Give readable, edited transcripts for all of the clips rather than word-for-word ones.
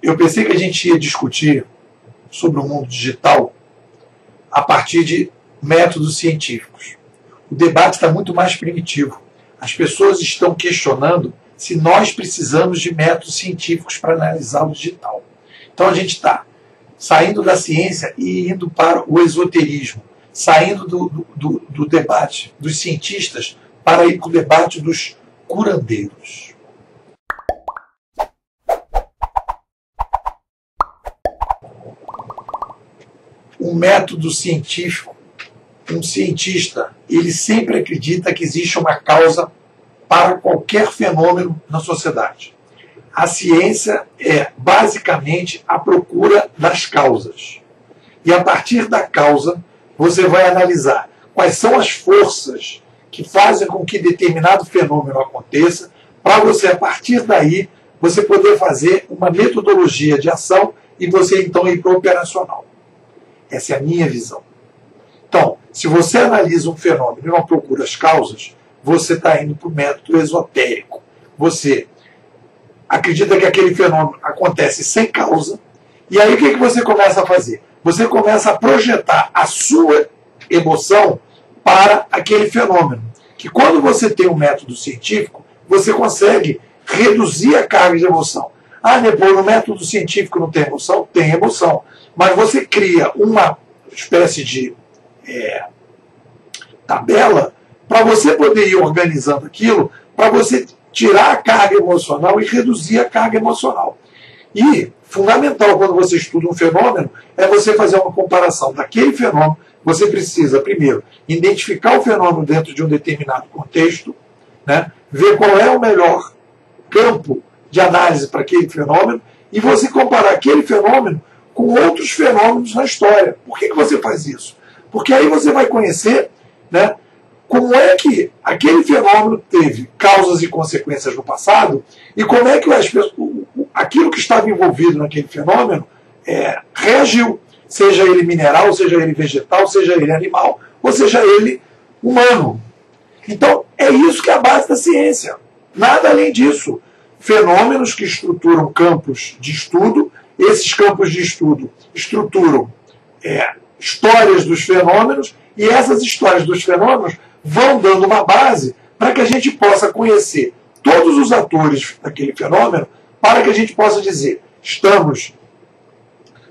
Eu pensei que a gente ia discutir sobre o mundo digital a partir de métodos científicos. O debate está muito mais primitivo. As pessoas estão questionando se nós precisamos de métodos científicos para analisar o digital. Então a gente está saindo da ciência e indo para o esoterismo, saindo do debate dos cientistas para ir para o debate dos curandeiros. Um método científico, um cientista, ele sempre acredita que existe uma causa para qualquer fenômeno na sociedade. A ciência é basicamente a procura das causas. E a partir da causa, você vai analisar quais são as forças que fazem com que determinado fenômeno aconteça, para você, a partir daí, você poder fazer uma metodologia de ação e você então ir para o operacional. Essa é a minha visão. Então, se você analisa um fenômeno e não procura as causas, você está indo para o método esotérico. Você acredita que aquele fenômeno acontece sem causa, e aí o que você começa a fazer? Você começa a projetar a sua emoção para aquele fenômeno. Que quando você tem um método científico, você consegue reduzir a carga de emoção. Ah, depois no método científico não tem emoção? Tem emoção. Mas você cria uma espécie de tabela para você poder ir organizando aquilo, para você tirar a carga emocional e reduzir a carga emocional. E, fundamental quando você estuda um fenômeno, é você fazer uma comparação daquele fenômeno. Você precisa, primeiro, identificar o fenômeno dentro de um determinado contexto, né? Ver qual é o melhor campo de análise para aquele fenômeno, e você comparar aquele fenômeno com outros fenômenos na história. Por que você faz isso? Porque aí você vai conhecer, né, como é que aquele fenômeno teve causas e consequências no passado e como é que aquilo que estava envolvido naquele fenômeno reagiu, seja ele mineral, seja ele vegetal, seja ele animal, ou seja ele humano. Então, é isso que é a base da ciência. Nada além disso. Fenômenos que estruturam campos de estudo. Esses campos de estudo estruturam histórias dos fenômenos, e essas histórias dos fenômenos vão dando uma base para que a gente possa conhecer todos os atores daquele fenômeno, para que a gente possa dizer: estamos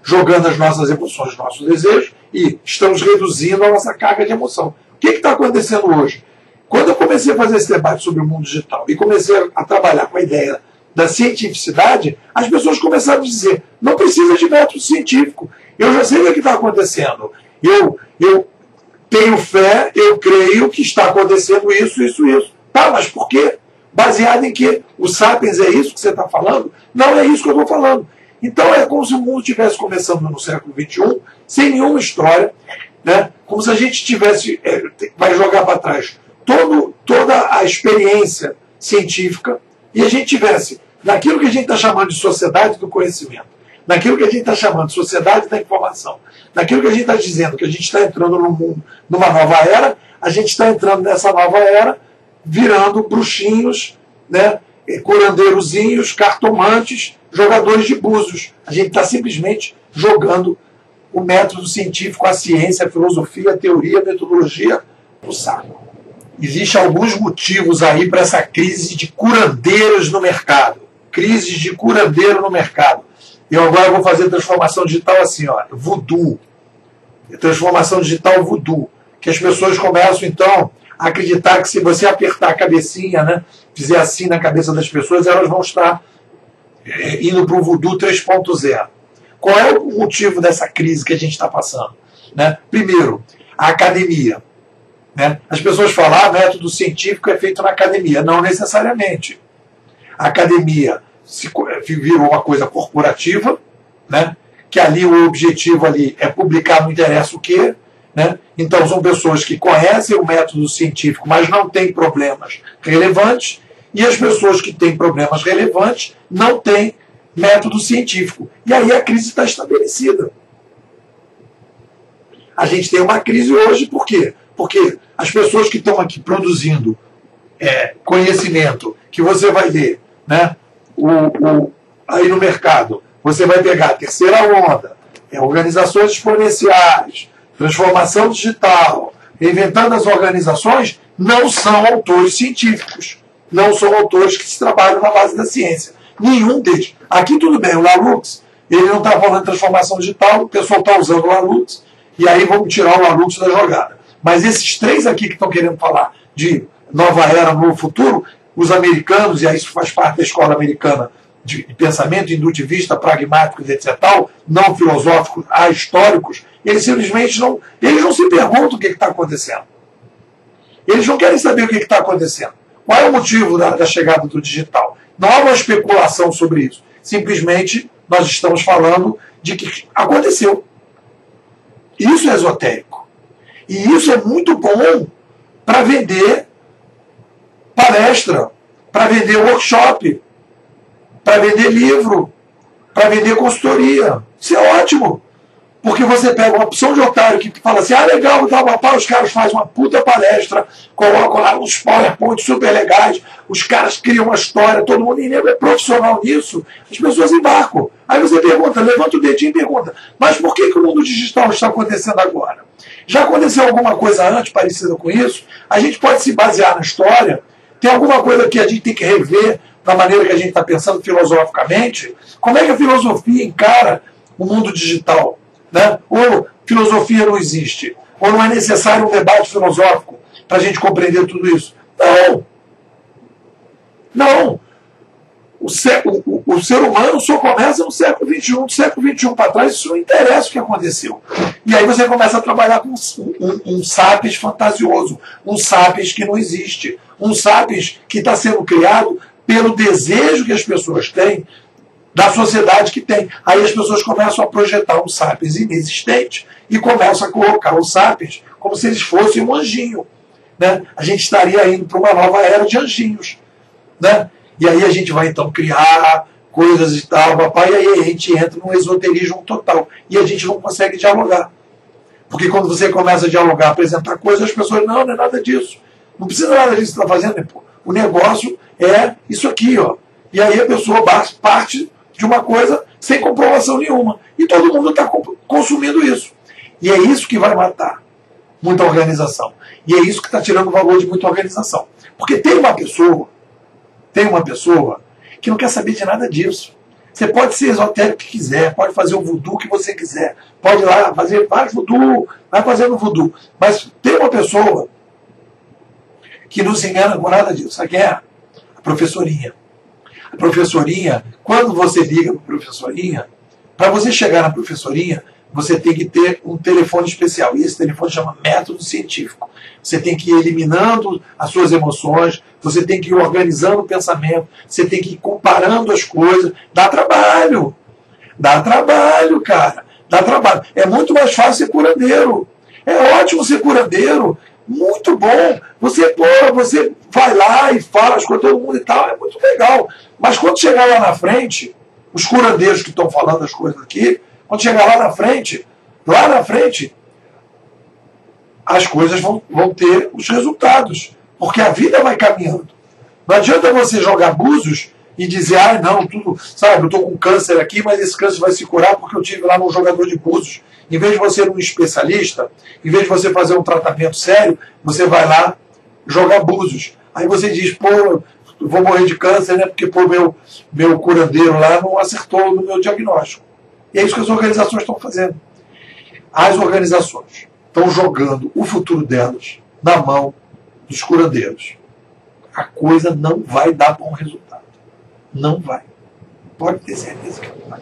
jogando as nossas emoções, os nossos desejos, e estamos reduzindo a nossa carga de emoção. O que está acontecendo hoje? Quando eu comecei a fazer esse debate sobre o mundo digital e comecei a trabalhar com a ideia da cientificidade, as pessoas começaram a dizer: não precisa de método científico, eu já sei o que está acontecendo, eu tenho fé, eu creio que está acontecendo isso. Tá, mas por quê? Baseado em que? O Sapiens é isso que você está falando? Não é isso que eu estou falando. Então é como se o mundo estivesse começando no século XXI, sem nenhuma história, né? Como se a gente tivesse, vai jogar para trás toda a experiência científica, e a gente tivesse naquilo que a gente está chamando de sociedade do conhecimento, naquilo que a gente está chamando de sociedade da informação, naquilo que a gente está dizendo que a gente está entrando no mundo, numa nova era, a gente está entrando nessa nova era virando bruxinhos, né, curandeirozinhos, cartomantes, jogadores de búzios. A gente está simplesmente jogando o método científico, a ciência, a filosofia, a teoria, a metodologia no saco. Existem alguns motivos aí para essa crise de curandeiros no mercado. Crise de curandeiro no mercado. Eu agora vou fazer transformação digital assim, ó, voodoo. Transformação digital voodoo. Que as pessoas começam, então, a acreditar que se você apertar a cabecinha, né, fizer assim na cabeça das pessoas, elas vão estar indo para o voodoo 3.0. Qual é o motivo dessa crise que a gente está passando? Né? Primeiro, a academia. Né? As pessoas falam: método científico é feito na academia. Não necessariamente. A academia virou uma coisa corporativa, né? Que ali o objetivo ali é publicar, não interessa o quê. Né? Então são pessoas que conhecem o método científico, mas não têm problemas relevantes, e as pessoas que têm problemas relevantes não têm método científico. E aí a crise está estabelecida. A gente tem uma crise hoje, por quê? Porque as pessoas que estão aqui produzindo conhecimento, que você vai ler, né, aí no mercado, você vai pegar a terceira onda, organizações exponenciais, transformação digital, reinventando as organizações, não são autores científicos, não são autores que se trabalham na base da ciência. Nenhum deles. Aqui tudo bem, o Lalux, ele não está falando de transformação digital, o pessoal está usando o Lalux, e aí vamos tirar o Lalux da jogada. Mas esses três aqui que estão querendo falar de nova era, novo futuro, os americanos, e aí isso faz parte da escola americana de pensamento indutivista, pragmáticos, etc., tal, não filosóficos, ahistóricos, eles simplesmente não se perguntam o que está acontecendo. Eles não querem saber o que está acontecendo. Qual é o motivo da chegada do digital? Não há uma especulação sobre isso. Simplesmente nós estamos falando de que aconteceu. Isso é esotérico. E isso é muito bom para vender palestra, para vender workshop, para vender livro, para vender consultoria. Isso é ótimo. Porque você pega uma opção de otário que fala assim, legal, dá uma pau, os caras fazem uma puta palestra, colocam lá uns PowerPoint super legais, os caras criam uma história, todo mundo é profissional nisso, as pessoas embarcam. Aí você pergunta, levanta o dedinho e pergunta, mas por que o mundo digital está acontecendo agora? Já aconteceu alguma coisa antes parecida com isso? A gente pode se basear na história? Tem alguma coisa que a gente tem que rever da maneira que a gente está pensando filosoficamente? Como é que a filosofia encara o mundo digital? Né? Ou filosofia não existe? Ou não é necessário um debate filosófico para a gente compreender tudo isso? Não. Não. O ser humano só começa no século XXI. Do século XXI para trás, isso não interessa o que aconteceu. E aí você começa a trabalhar com um sapiens fantasioso, um sapiens que não existe, um sapiens que está sendo criado pelo desejo que as pessoas têm da sociedade que tem. Aí as pessoas começam a projetar um sapiens inexistente e começam a colocar os sapiens como se eles fossem um anjinho. Né? A gente estaria indo para uma nova era de anjinhos. Né? E aí a gente vai então criar coisas e tal, papai, e aí a gente entra num esoterismo total. E a gente não consegue dialogar. Porque quando você começa a dialogar, apresentar coisas, as pessoas, não é nada disso. Não precisa nada disso que você está fazendo. Né, pô? O negócio é isso aqui, ó. E aí a pessoa parte de uma coisa sem comprovação nenhuma. E todo mundo está consumindo isso. E é isso que vai matar muita organização. E é isso que está tirando o valor de muita organização. Porque tem uma pessoa que não quer saber de nada disso. Você pode ser esotérico que quiser, pode fazer o voodoo que você quiser, pode ir lá fazer vários voodoo, vai fazendo voodoo. Mas tem uma pessoa que não se engana com nada disso. Sabe quem é? A professorinha. A professorinha, quando você liga para a professorinha, para você chegar na professorinha, você tem que ter um telefone especial. E esse telefone chama método científico. Você tem que ir eliminando as suas emoções, você tem que ir organizando o pensamento, você tem que ir comparando as coisas. Dá trabalho. Dá trabalho, cara. Dá trabalho. É muito mais fácil ser curandeiro. É ótimo ser curandeiro. Muito bom. Você vai lá e fala as coisas todo mundo e tal. É muito legal. Mas quando chegar lá na frente, os curandeiros que estão falando as coisas aqui, quando chegar lá na frente, as coisas vão ter os resultados. Porque a vida vai caminhando. Não adianta você jogar búzios e dizer, não, tudo, sabe, eu estou com câncer aqui, mas esse câncer vai se curar porque eu tive lá num jogador de búzios. Em vez de você ir num especialista, em vez de você fazer um tratamento sério, você vai lá jogar búzios. Aí você diz, eu vou morrer de câncer, né? Porque meu curandeiro lá não acertou no meu diagnóstico. E é isso que as organizações estão fazendo. As organizações estão jogando o futuro delas na mão dos curandeiros. A coisa não vai dar bom resultado. Não vai. Pode ter certeza que não vai.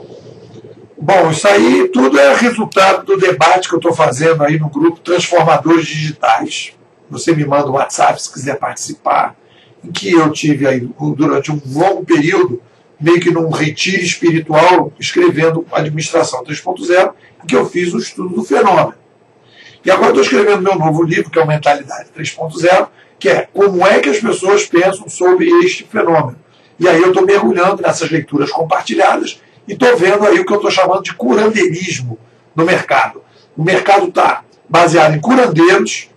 Bom, isso aí tudo é resultado do debate que eu estou fazendo aí no grupo Transformadores Digitais. Você me manda um WhatsApp se quiser participar, em que eu tive aí durante um longo período, meio que num retiro espiritual, escrevendo Administração 3.0, em que eu fiz o estudo do fenômeno. E agora estou escrevendo meu novo livro, que é o Mentalidade 3.0, que é como é que as pessoas pensam sobre este fenômeno. E aí eu estou mergulhando nessas leituras compartilhadas e estou vendo aí o que eu estou chamando de curandeirismo no mercado. O mercado está baseado em curandeiros,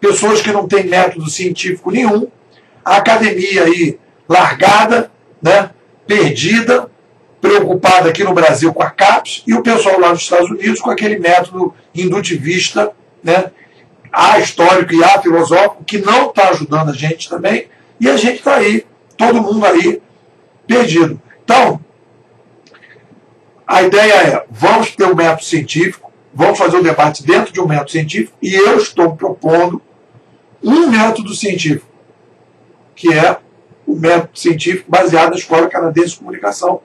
pessoas que não têm método científico nenhum, a academia aí largada, né, perdida, preocupado aqui no Brasil com a CAPES e o pessoal lá nos Estados Unidos com aquele método indutivista, né, A histórico e A filosófico, que não está ajudando a gente também, e a gente está aí, todo mundo aí, perdido. Então, a ideia é, vamos ter um método científico, vamos fazer o debate dentro de um método científico, e eu estou propondo um método científico, que é o método científico baseado na Escola Canadense de Comunicação,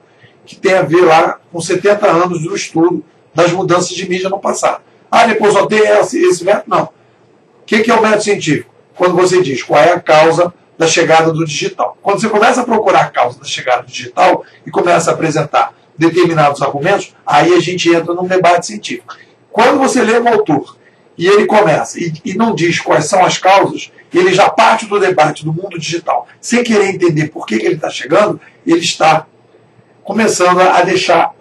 que tem a ver lá com 70 anos do estudo das mudanças de mídia no passado. Ah, depois só tem esse método? Não. O que é o método científico? Quando você diz qual é a causa da chegada do digital. Quando você começa a procurar a causa da chegada do digital e começa a apresentar determinados argumentos, aí a gente entra num debate científico. Quando você lê um autor e ele começa e não diz quais são as causas, ele já parte do debate do mundo digital, sem querer entender por que ele está chegando, ele está começando a deixar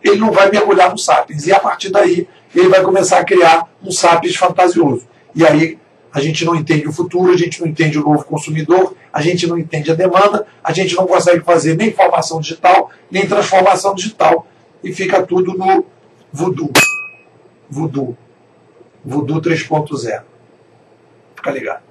ele não vai mergulhar no Sapiens, e a partir daí ele vai começar a criar um Sapiens fantasioso. E aí a gente não entende o futuro, a gente não entende o novo consumidor, a gente não entende a demanda, a gente não consegue fazer nem formação digital, nem transformação digital, e fica tudo no voodoo. Voodoo 3.0. Fica ligado.